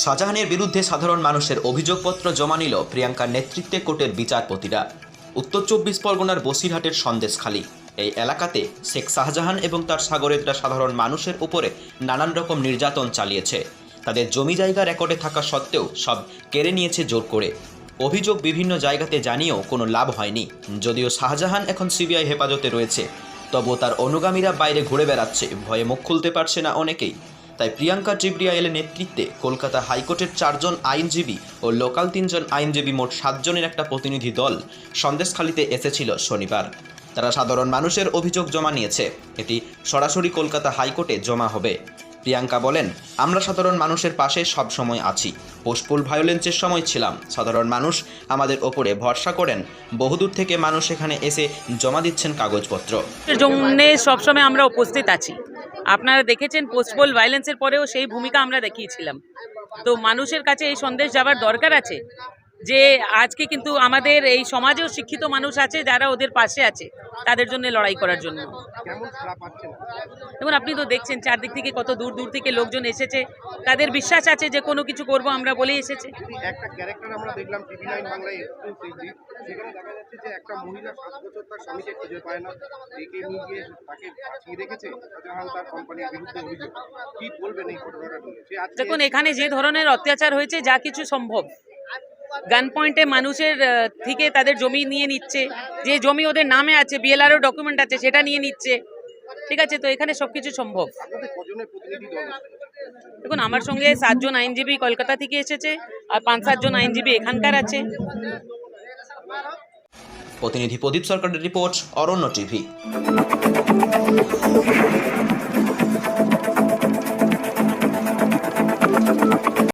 শাহজাহানের বিরুদ্ধে সাধারণ মানুষের অভিযোগপত্র জমা নিল প্রিয়াঙ্কার নেতৃত্বে কোর্টের বিচারপতিরা। উত্তর 24 পরগনার বসিরহাটের সন্দেশখালী এই এলাকাতে শেখ শাহজাহান এবং তার সাগরেদরা সাধারণ মানুষের উপরে নানান রকম নির্যাতন চালিয়েছে। তাদের জমি জায়গা রেকর্ডে থাকা সত্ত্বেও সব কেড়ে নিয়েছে জোর করে। অভিযোগ বিভিন্ন জায়গাতে জানিয়েও কোনো লাভ হয়নি। যদিও শাহজাহান এখন সিবিআই হেফাজতে রয়েছে, তবুও তার অনুগামীরা বাইরে ঘুরে বেড়াচ্ছে, ভয়ে মুখ খুলতে পারছে না অনেকেই। তাই প্রিয়াঙ্কা জিব্রিয়াইলের নেতৃত্বে কলকাতা হাইকোর্টের 4 জন আইনজীবী ও লোকাল 3 জন আইনজীবী মোট 7 জনের একটা প্রতিনিধি দল সন্দেশখালীতে এসেছিল শনিবার। তারা সাধারণ মানুষের অভিযোগ জমা নিয়েছে। এটি সরাসরি কলকাতা হাইকোর্টে জমা হবে। প্রিয়াঙ্কা বলেন, আমরা সাধারণ মানুষের পাশে সব সময় আছি। পোস্টপোল ভায়োলেন্সের সময় ছিলাম, সাধারণ মানুষ আমাদের ওপরে ভরসা করেন। বহুদূর থেকে মানুষ এখানে এসে জমা দিচ্ছেন কাগজপত্র। জন্যে সবসময় আমরা উপস্থিত আছি। আপনারা দেখেছেন পোস্টপোল ভায়োলেন্সের পরেও সেই ভূমিকা আমরা দেখিয়েছিলাম। তো মানুষের কাছে এই সন্দেশ যাবার দরকার আছে যে আজকে কিন্তু আমাদের এই সমাজেও শিক্ষিত মানুষ আছে যারা ওদের পাশে আছে, তাদের জন্য লড়াই করার জন্য। দেখুন, আপনি তো দেখছেন চারদিক থেকে কত দূর দূর থেকে লোকজন এসেছে। তাদের বিশ্বাস আছে যে কোনো কিছু করব আমরা বলেই এসেছে। একটা ক্যারেক্টার আমরা দেখলাম টিভি9 বাংলায় এক্সক্লুসিভলি, সেখানে দেখা যাচ্ছে যে একটা মহিলা 7 বছর তার স্বামীকে খুঁজে পায় না, ডেকে নিয়ে গিয়ে তাকে বাঁচিয়ে রেখেছে শাহজাহান তার কোম্পানির বিরুদ্ধে অভিযোগ। কি বলবেন এই ঘটনাটা নিয়ে? দেখুন, এখানে যে ধরনের অত্যাচার হয়েছে, যা কিছু সম্ভব, গান পয়েন্টে মানুষের থেকে তাদের জমি নিয়ে নিচ্ছে, যে জমি ওদের নামে আছে, বিএলআরও ডকুমেন্ট আছে, সেটা নিয়ে নিচ্ছে। ঠিক আছে, তো এখানে সবকিছু সম্ভব। দেখুন, আমার সঙ্গে 7 জন আইনজীবী কলকাতা থেকে এসেছে, আর 5-7 জন আইনজীবী এখানকার আছে। প্রতিনিধি প্রদীপ সরকারের রিপোর্ট, অরণ্য টিভি।